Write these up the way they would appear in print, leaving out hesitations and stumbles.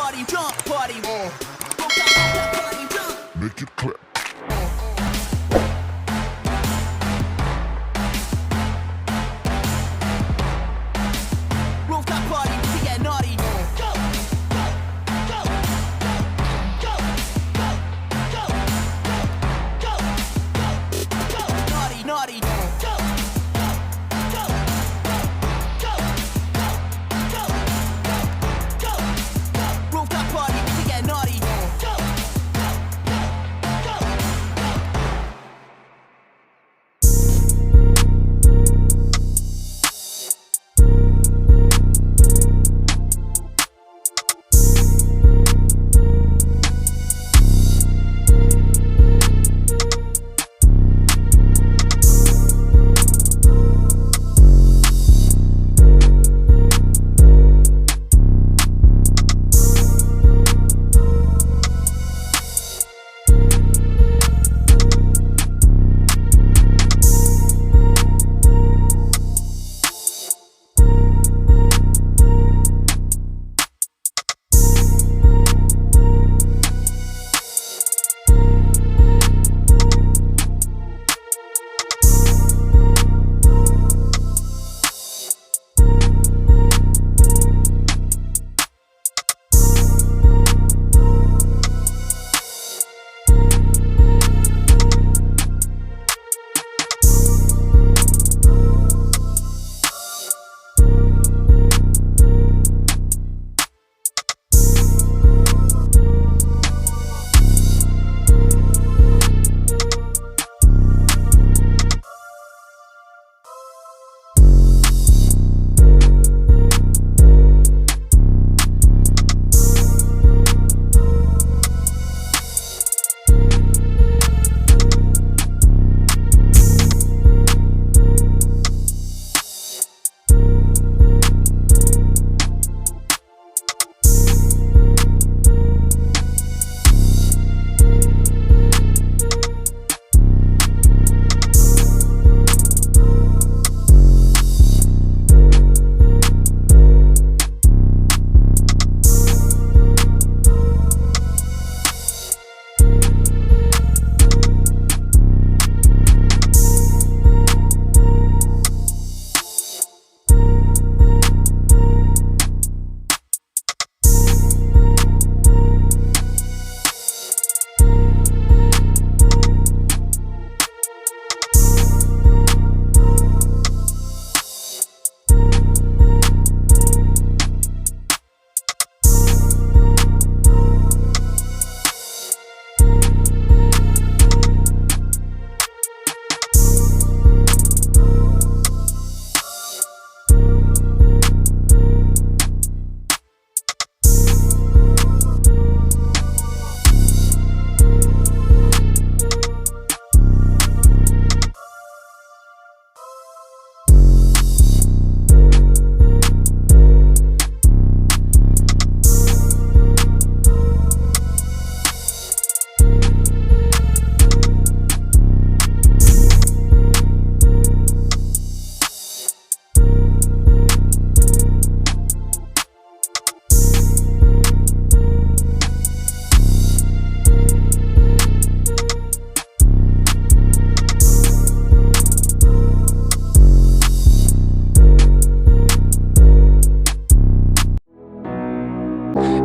party, jump party. Rooftop party, jump. Make it clap. Rooftop party, we get naughty. Go, go, go, go, go, go, go, go, go, naughty, naughty. Go, go, go, go, go, go, go. Rooftop party, we get naughty. Go, go, go, go.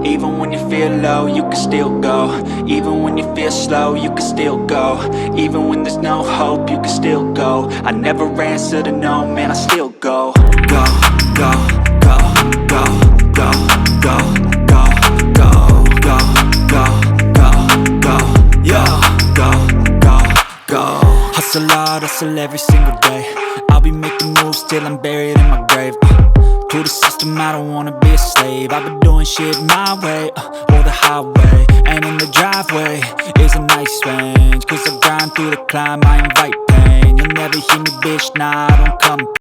Even when you feel low, you can still go. Even when you feel slow, you can still go. Even when there's no hope, you can still go. I never answer to no, man, I still go. Go, go, go, go, go, go, go, go, go, go, go, go, yo, go, go, go. Hustle hard, hustle every single day. I'll be making moves till I'm buried in my grave. To the system, I don't wanna be a slave. I've been doing shit my way, or the highway. And in the driveway is a nice range. Cause I grind through the climb, I invite pain. You'll never hear me, bitch, nah, I don't come